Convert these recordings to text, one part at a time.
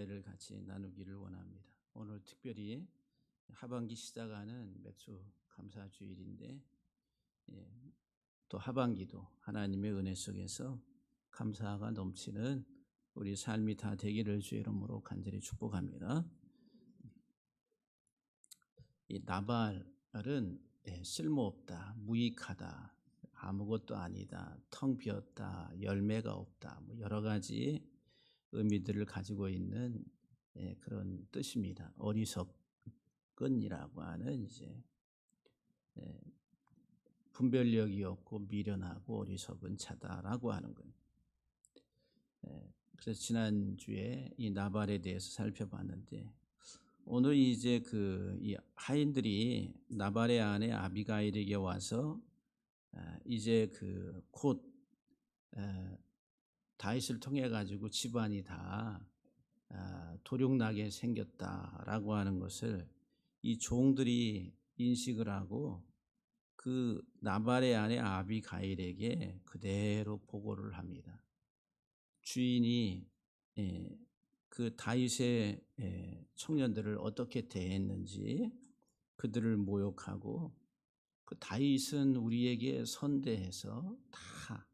은혜를 같이 나누기를 원합니다. 오늘 특별히 하반기 시작하는 맥주 감사 주일인데 또 하반기도 하나님의 은혜 속에서 감사가 넘치는 우리 삶이 다 되기를 주의 이름으로 간절히 축복합니다. 이 나발은 쓸모없다, 무익하다, 아무것도 아니다, 텅 비었다, 열매가 없다, 여러 가지 의미들을 가지고 있는 그런 뜻입니다. 어리석은이라고 하는 분별력이 없고 미련하고 어리석은 자다라고 하는 거예요. 그래서 지난주에 이 나발에 대해서 살펴봤는데 오늘 이제 이 하인들이 나발의 아내 아비가일에게 와서 이제 곧 다윗을 통해 가지고 집안이 다 도륙나게 생겼다라고 하는 것을 이 종들이 인식을 하고 그 나발의 아내 아비가일에게 그대로 보고를 합니다. 주인이 그 다윗의 청년들을 어떻게 대했는지 그들을 모욕하고 그 다윗은 우리에게 선대해서 다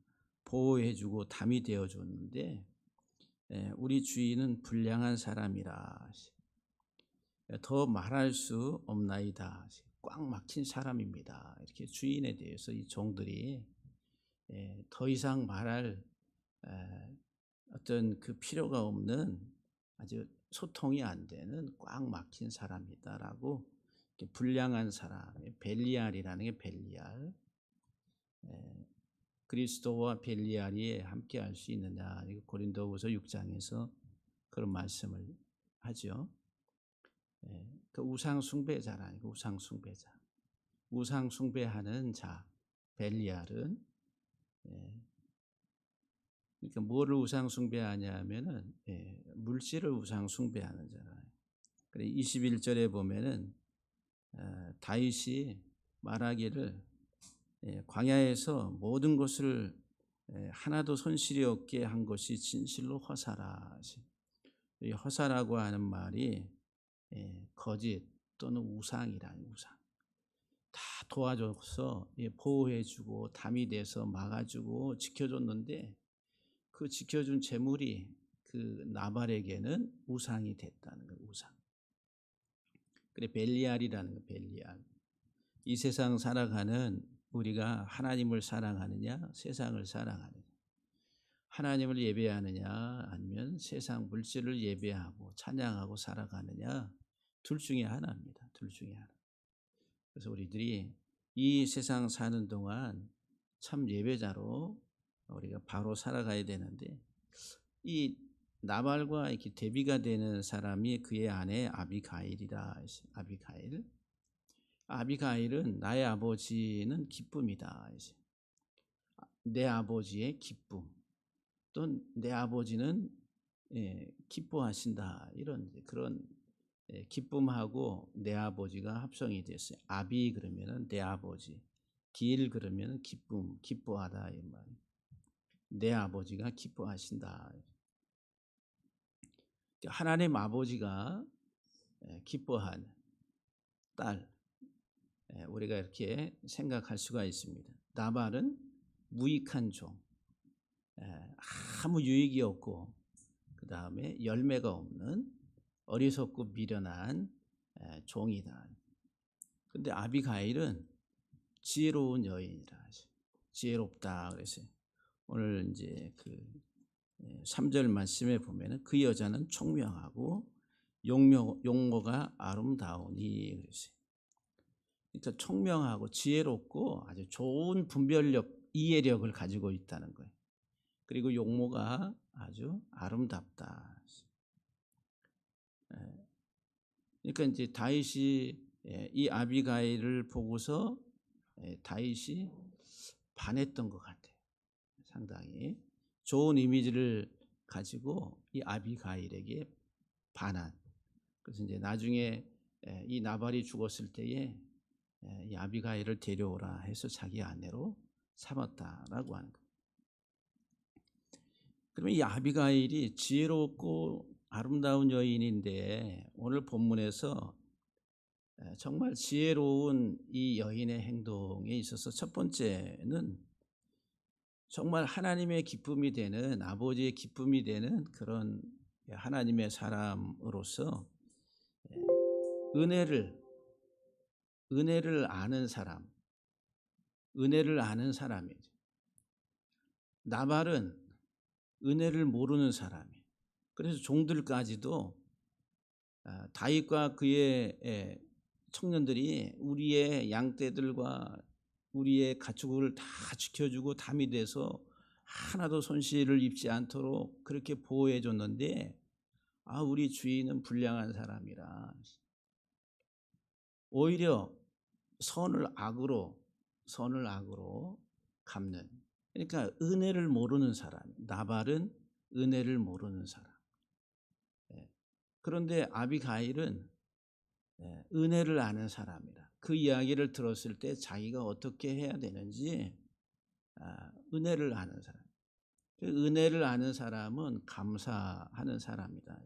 보호해주고 담이 되어줬는데 우리 주인은 불량한 사람이라 더 말할 수 없나이다. 꽉 막힌 사람입니다. 이렇게 주인에 대해서 이 종들이 더 이상 말할 어떤 그 필요가 없는 아주 소통이 안 되는 꽉 막힌 사람이다라고 불량한 사람, 벨리알이라는 게 벨리알. 그리스도와 벨리알이 함께 할 수 있느냐. 고린도후서 6장에서 그런 말씀을 하죠. 그 우상 숭배자라는 거, 우상 숭배자. 우상 숭배하는 자, 벨리알은 그러니까 뭐를 우상 숭배하냐 하면은 물질을 우상 숭배하는 자라요. 그래 21절에 보면은 다윗이 말하기를 광야에서 모든 것을 하나도 손실이 없게 한 것이 진실로 허사라. 이 허사라고 하는 말이 거짓 또는 우상이라는 우상. 다 도와줘서 보호해주고 담이 돼서 막아주고 지켜줬는데 그 지켜준 재물이 그 나발에게는 우상이 됐다는 거예요. 우상. 그래 벨리알이라는 거 벨리알. 이 세상 살아가는 우리가 하나님을 사랑하느냐 세상을 사랑하느냐 하나님을 예배하느냐 아니면 세상 물질을 예배하고 찬양하고 살아가느냐 둘 중에 하나입니다. 둘 중에 하나. 그래서 우리들이 이 세상 사는 동안 참 예배자로 우리가 바로 살아가야 되는데 이 나발과 이렇게 대비가 되는 사람이 그의 아내 아비가일이라. 아비가일은 나의 아버지는 기쁨이다. 내 아버지의 기쁨. 또 내 아버지는 기뻐하신다. 이런 그런 기쁨하고 내 아버지가 합성이 됐어요. 아비 그러면은 내 아버지, 길 그러면은 기쁨, 기뻐하다 이 말. 내 아버지가 기뻐하신다. 하나님 아버지가 기뻐하는 딸, 우리가 이렇게 생각할 수가 있습니다. 나발은 무익한 종, 아무 유익이 없고 그 다음에 열매가 없는 어리석고 미련한 종이다. 그런데 아비가일은 지혜로운 여인이라. 지혜롭다 그랬어요. 오늘 이제 3절 말씀에 보면은 그 여자는 총명하고 용모가 아름다우니 그랬어요. 그러니까 총명하고 지혜롭고 아주 좋은 분별력, 이해력을 가지고 있다는 거예요. 그리고 용모가 아주 아름답다. 그러니까 이제 다윗이 이 아비가일을 보고서 다윗이 반했던 것 같아요. 상당히 좋은 이미지를 가지고 이 아비가일에게 반한. 그래서 이제 나중에 이 나발이 죽었을 때에 이 아비가일을 데려오라 해서 자기 아내로 삼았다라고 하는 거예요. 그러면 이 아비가일이 지혜롭고 아름다운 여인인데 오늘 본문에서 정말 지혜로운 이 여인의 행동에 있어서 첫 번째는 정말 하나님의 기쁨이 되는, 아버지의 기쁨이 되는 그런 하나님의 사람으로서 은혜를 아는 사람, 은혜를 아는 사람이죠. 나발은 은혜를 모르는 사람이에요. 그래서 종들까지도 다윗과 그의 청년들이 우리의 양떼들과 우리의 가축을 다 지켜주고 담이 돼서 하나도 손실을 입지 않도록 그렇게 보호해 줬는데, 우리 주인은 불량한 사람이라 오히려 선을 악으로 갚는, 그러니까 은혜를 모르는 사람, 나발은 은혜를 모르는 사람. 그런데 아비가일은 은혜를 아는 사람이라 그 이야기를 들었을 때 자기가 어떻게 해야 되는지 은혜를 아는 사람. 그 은혜를 아는 사람은 감사하는 사람이다.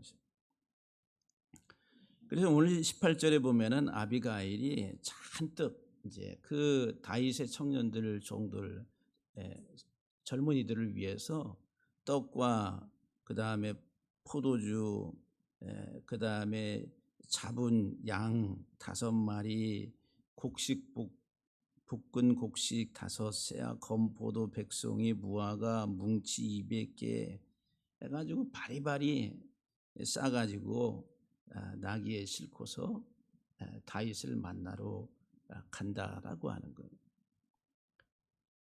그래서 오늘 18절에 보면은 아비가일이 잔뜩 이제 그 다윗의 청년들, 종들, 젊은이들을 위해서 떡과 그 다음에 포도주, 그 다음에 잡은 양 5마리, 볶은 곡식 5세와 건포도 100송이, 무화과 뭉치 200개 해가지고 바리바리 싸가지고 나귀에 싣고서 다윗을 만나러 간다라고 하는 거예요.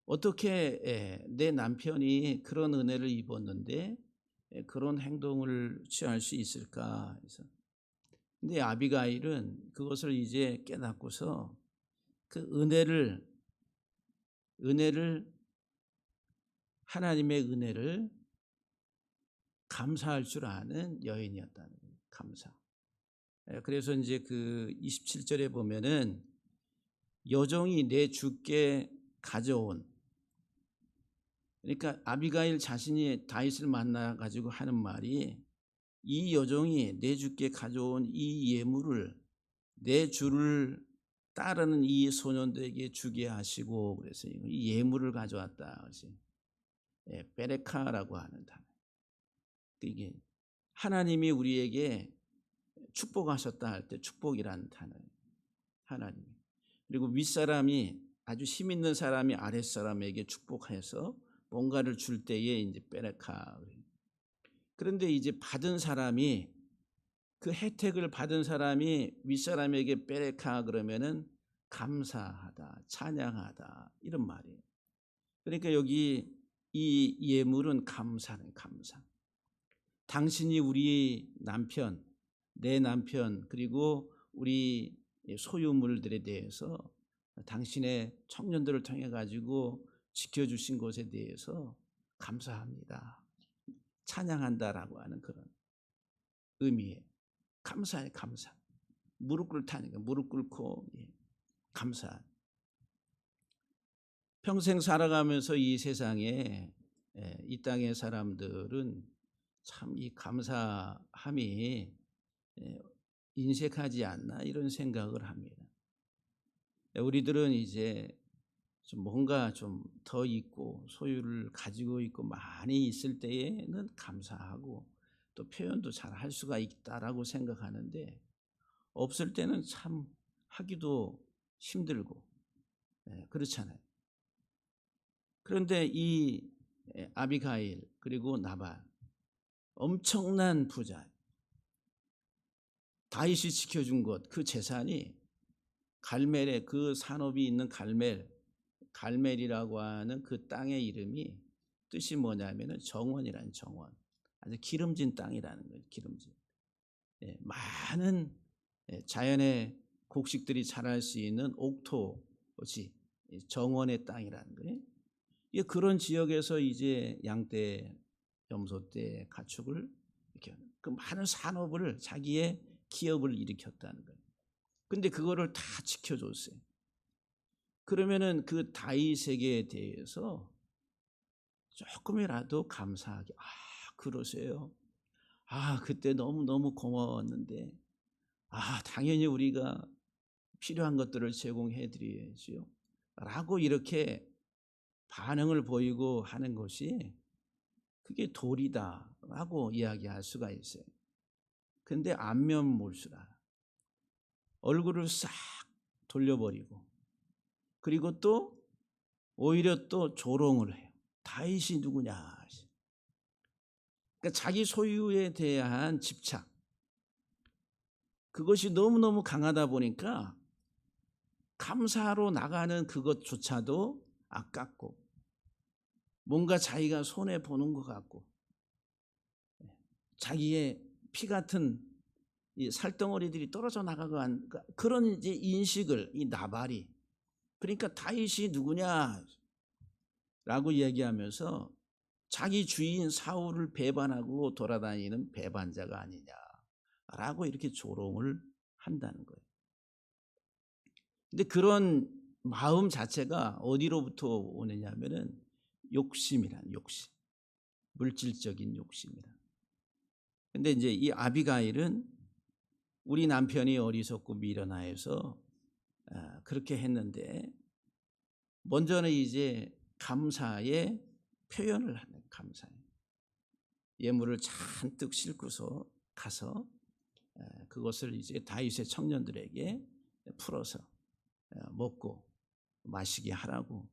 어떻게 내 남편이 그런 은혜를 입었는데 그런 행동을 취할 수 있을까 해서. 근데 아비가일은 그것을 이제 깨닫고서 그 은혜를 하나님의 은혜를 감사할 줄 아는 여인이었다는 거예요. 감사. 그래서 이제 그 27절에 보면은 여종이 내 주께 가져온, 그러니까 아비가일 자신이 다윗을 만나 가지고 하는 말이, 이 여종이 내 주께 가져온 이 예물을 내 주를 따르는 이 소년들에게 주게 하시고, 그래서 이 예물을 가져왔다. 베레카라고 하는 단어. 이게 하나님이 우리에게 축복하셨다 할 때 축복이라는 단어예요. 하나님. 그리고 윗사람이, 아주 힘 있는 사람이 아랫사람에게 축복해서 뭔가를 줄 때에 이제 베레카. 그런데 이제 받은 사람이, 그 혜택을 받은 사람이 윗사람에게 베레카 그러면은 감사하다, 찬양하다, 이런 말이에요. 그러니까 여기 이 예물은 감사는 감사. 당신이 우리 남편, 내 남편, 그리고 우리 소유물들에 대해서 당신의 청년들을 통해 가지고 지켜주신 것에 대해서 감사합니다, 찬양한다라고 하는 그런 의미예요. 감사해, 감사. 무릎 꿇다니까 무릎 꿇고 감사. 평생 살아가면서 이 세상에, 이 땅의 사람들은 참 이 감사함이 인색하지 않나 이런 생각을 합니다. 우리들은 이제 좀 뭔가 좀 더 있고 소유를 가지고 있고 많이 있을 때에는 감사하고 또 표현도 잘 할 수가 있다라고 생각하는데, 없을 때는 참 하기도 힘들고 그렇잖아요. 그런데 이 아비가일 그리고 나발, 엄청난 부자, 다윗이 지켜준 것, 그 재산이 갈멜의 그 산업이 있는 갈멜이라고 하는 그 땅의 이름이 뜻이 뭐냐면은 정원이라는, 정원, 아주 기름진 땅이라는 거예요. 기름진. 많은 자연의 곡식들이 자랄 수 있는 옥토지, 정원의 땅이라는 거예요. 그런 지역에서 이제 양떼, 염소떼, 가축을 이렇게 그 많은 산업을, 자기의 기업을 일으켰다는 거예요. 근데 그거를 다 지켜줬어요. 그러면은 그 다윗에게 대해서 조금이라도 감사하게, 그러세요. 그때 너무너무 고마웠는데 당연히 우리가 필요한 것들을 제공해 드려야지요. 라고 이렇게 반응을 보이고 하는 것이 그게 도리다라고 이야기할 수가 있어요. 근데 안면몰수라 얼굴을 싹 돌려버리고 그리고 또 오히려 또 조롱을 해요. 다윗이 누구냐. 그러니까 자기 소유에 대한 집착 그것이 너무너무 강하다 보니까 감사로 나가는 그것조차도 아깝고 뭔가 자기가 손해보는 것 같고 자기의 피 같은 이 살덩어리들이 떨어져 나가고 한 그런 이제 인식을 이 나발이 그러니까 다윗이 누구냐라고 얘기하면서 자기 주인 사울을 배반하고 돌아다니는 배반자가 아니냐라고 이렇게 조롱을 한다는 거예요. 근데 그런 마음 자체가 어디로부터 오느냐면은 욕심이란 욕심, 물질적인 욕심이란. 근데 이제 이 아비가일은 우리 남편이 어리석고 미련하여서 그렇게 했는데 먼저는 이제 감사의 표현을 하는 감사의 예물을 잔뜩 싣고서 가서 그것을 이제 다윗의 청년들에게 풀어서 먹고 마시게 하라고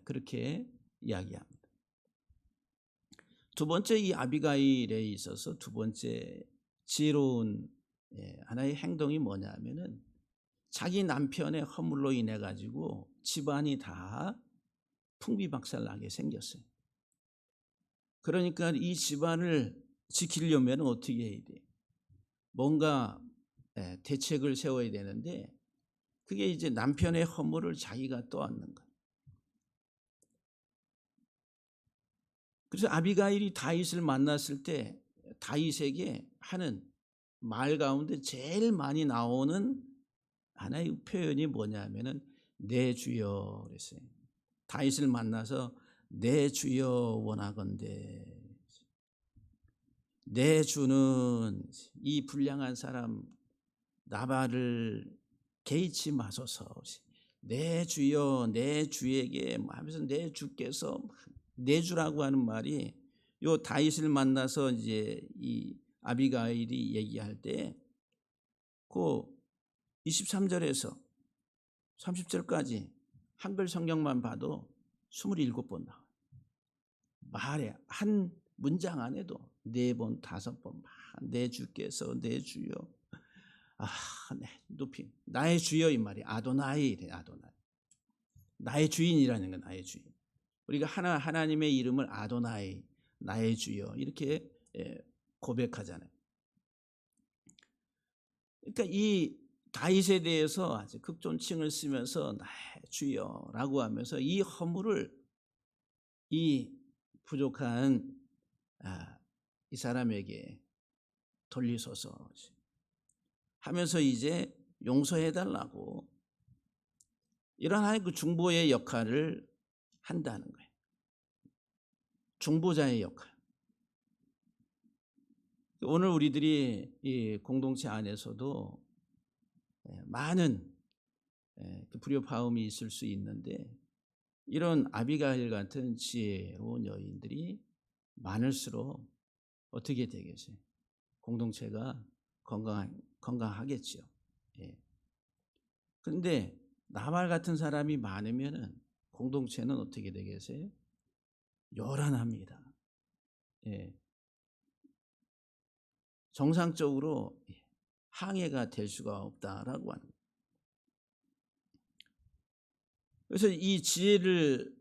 그렇게 이야기합니다. 두 번째 이 아비가일에 있어서 두 번째 지혜로운 하나의 행동이 뭐냐면은 자기 남편의 허물로 인해 가지고 집안이 다 풍비박살나게 생겼어요. 그러니까 이 집안을 지키려면 어떻게 해야 돼? 뭔가 대책을 세워야 되는데 그게 이제 남편의 허물을 자기가 떠안는 거예요. 그래서 아비가일이 다윗을 만났을 때 다윗에게 하는 말 가운데 제일 많이 나오는 하나의 표현이 뭐냐면은 내 주여 그랬어요. 다윗을 만나서 내 주여 원하건대 내 주는 이 불량한 사람 나발을 개의치 마소서 내 주여 내 주에게 하면서 내 주께서 내 주라고 하는 말이 요 다윗을 만나서 이제 이 아비가일이 얘기할 때 그 23절에서 30절까지 한글 성경만 봐도 27번 나와요. 말에 한 문장 안에도 4번, 5번 내 주께서 내 주여 네, 높임 나의 주여 이 말이 아도나이 아도나이 나의 주인이라는 건 나의 주인. 우리가 하나님의 이름을 아도나이 나의 주여 이렇게 고백하잖아요. 그러니까 이 다윗에 대해서 아주 극존칭을 쓰면서 나의 주여라고 하면서 이 허물을 이 부족한 이 사람에게 돌리소서 하면서 이제 용서해달라고 이런 하나의 그 중보의 역할을 한다는 거예요. 중보자의 역할. 오늘 우리들이 이 공동체 안에서도 많은 불협화음이 있을 수 있는데 이런 아비가일 같은 지혜로운 여인들이 많을수록 어떻게 되겠어요? 공동체가 건강하겠죠. 그런데 나발 같은 사람이 많으면은 공동체는 어떻게 되겠어요? 요란합니다. 정상적으로 항해가 될 수가 없다라고 하는 거예요. 그래서 이 지혜를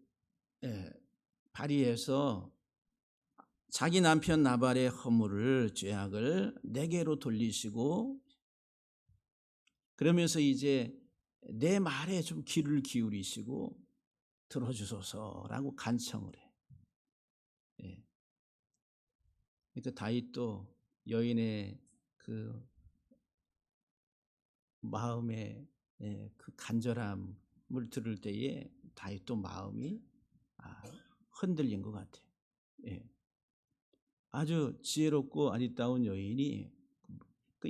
발휘해서 자기 남편 나발의 허물을 죄악을 내게로 돌리시고 그러면서 이제 내 말에 좀 귀를 기울이시고 들어주소서라고 간청을 해. 그러니까 다윗도 여인의 그 마음의 그 간절함을 들을 때에 다윗도 마음이 흔들린 것 같아요. 아주 지혜롭고 아리따운 여인이 그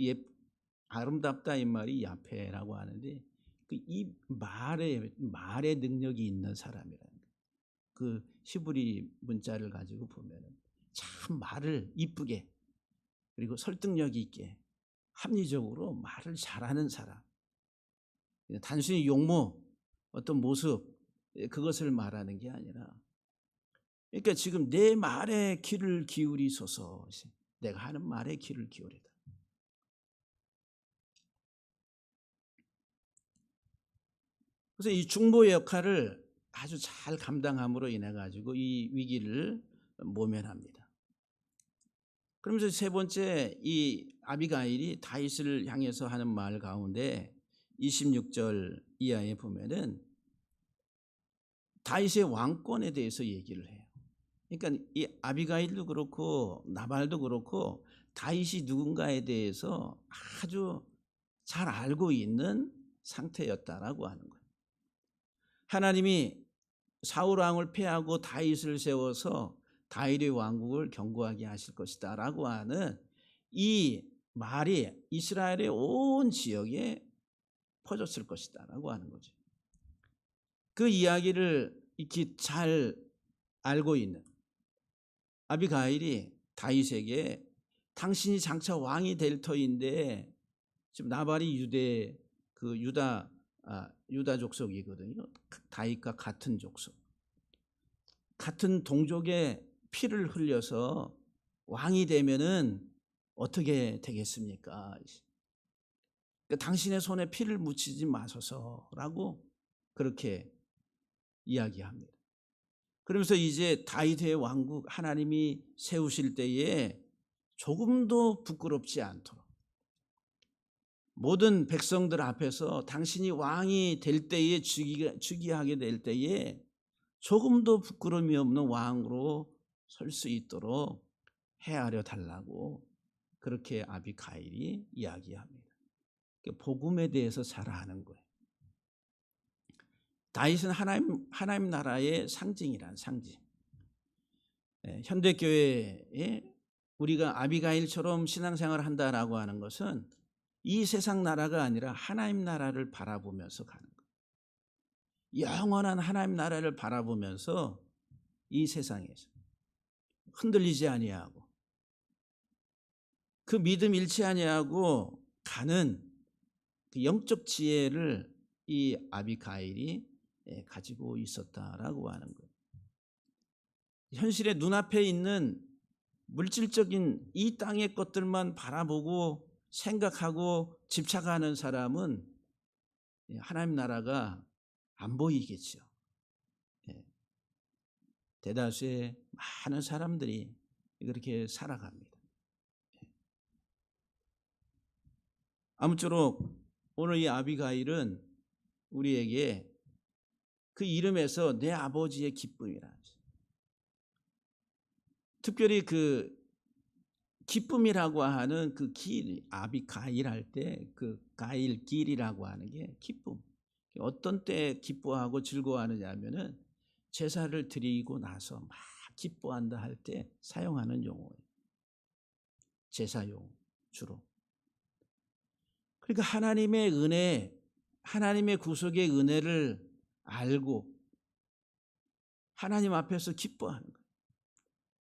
아름답다 이 말이 야페라고 하는데 그 이 말의 능력이 있는 사람이라는 거예요. 그 히브리 문자를 가지고 보면은 참 말을 이쁘게 그리고 설득력 있게 합리적으로 말을 잘하는 사람. 단순히 용모 어떤 모습 그것을 말하는 게 아니라 그러니까 지금 내 말에 귀를 기울이소서. 내가 하는 말에 귀를 기울이다. 그래서 이 중보의 역할을 아주 잘 감당함으로 인해 가지고 이 위기를 모면합니다. 그러면서 세 번째 이 아비가일이 다윗을 향해서 하는 말 가운데 26절 이하에 보면은 다윗의 왕권에 대해서 얘기를 해요. 그러니까 이 아비가일도 그렇고 나발도 그렇고 다윗이 누군가에 대해서 아주 잘 알고 있는 상태였다라고 하는 거예요. 하나님이 사울 왕을 패하고 다윗을 세워서 다윗의 왕국을 견고하게 하실 것이다라고 하는 이 말이 이스라엘의 온 지역에 퍼졌을 것이다라고 하는 거죠. 그 이야기를 이렇게 잘 알고 있는 아비가일이 다윗에게 당신이 장차 왕이 될 터인데 지금 나발이 유다 족속이거든요. 다윗과 같은 족속. 같은 동족의 피를 흘려서 왕이 되면은 어떻게 되겠습니까? 그러니까 당신의 손에 피를 묻히지 마소서라고 그렇게 이야기합니다. 그러면서 이제 다윗의 왕국 하나님이 세우실 때에 조금도 부끄럽지 않도록 모든 백성들 앞에서 당신이 왕이 될 때에 즉위하게 될 때에 조금도 부끄러움이 없는 왕으로 설 수 있도록 헤아려 달라고 그렇게 아비가일이 이야기합니다. 복음에 대해서 잘 아는 거예요. 다윗은 하나님 나라의 상징이란 상징. 현대 교회에 우리가 아비가일처럼 신앙생활을 한다라고 하는 것은 이 세상 나라가 아니라 하나님 나라를 바라보면서 가는 거예요. 영원한 하나님 나라를 바라보면서 이 세상에서 흔들리지 아니하고 그 믿음 잃지 아니하고 가는 그 영적 지혜를 이 아비가일이 가지고 있었다라고 하는 거예요. 현실의 눈앞에 있는 물질적인 이 땅의 것들만 바라보고 생각하고 집착하는 사람은 하나님 나라가 안 보이겠죠. 대다수의 많은 사람들이 그렇게 살아갑니다. 아무쪼록 오늘 이 아비가일은 우리에게 그 이름에서 내 아버지의 기쁨이라. 특별히 그 기쁨이라고 하는 그 길, 아비가일 할 때 그 가일 길이라고 하는 게 기쁨. 어떤 때 기뻐하고 즐거워하느냐 하면은 제사를 드리고 나서 막 기뻐한다 할 때 사용하는 용어예요. 제사용 주로. 그러니까 하나님의 은혜, 하나님의 구속의 은혜를 알고 하나님 앞에서 기뻐하는 거예요.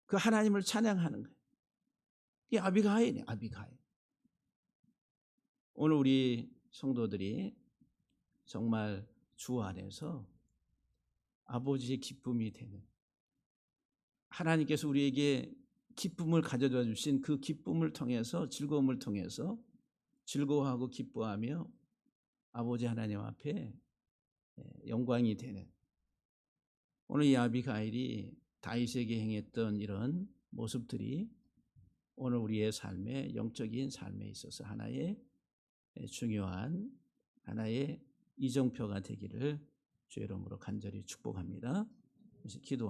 그 하나님을 찬양하는 거예요. 이게 아비가일이에요. 아비가일. 오늘 우리 성도들이 정말 주 안에서 아버지의 기쁨이 되는 하나님께서 우리에게 기쁨을 가져다 주신 그 기쁨을 통해서 즐거움을 통해서 즐거워하고 기뻐하며 아버지 하나님 앞에 영광이 되는 오늘 이 아비가일이 다윗에게 행했던 이런 모습들이 오늘 우리의 삶의 영적인 삶에 있어서 하나의 중요한 하나의 이정표가 되기를 주의 이름으로 간절히 축복합니다. 기도합니다.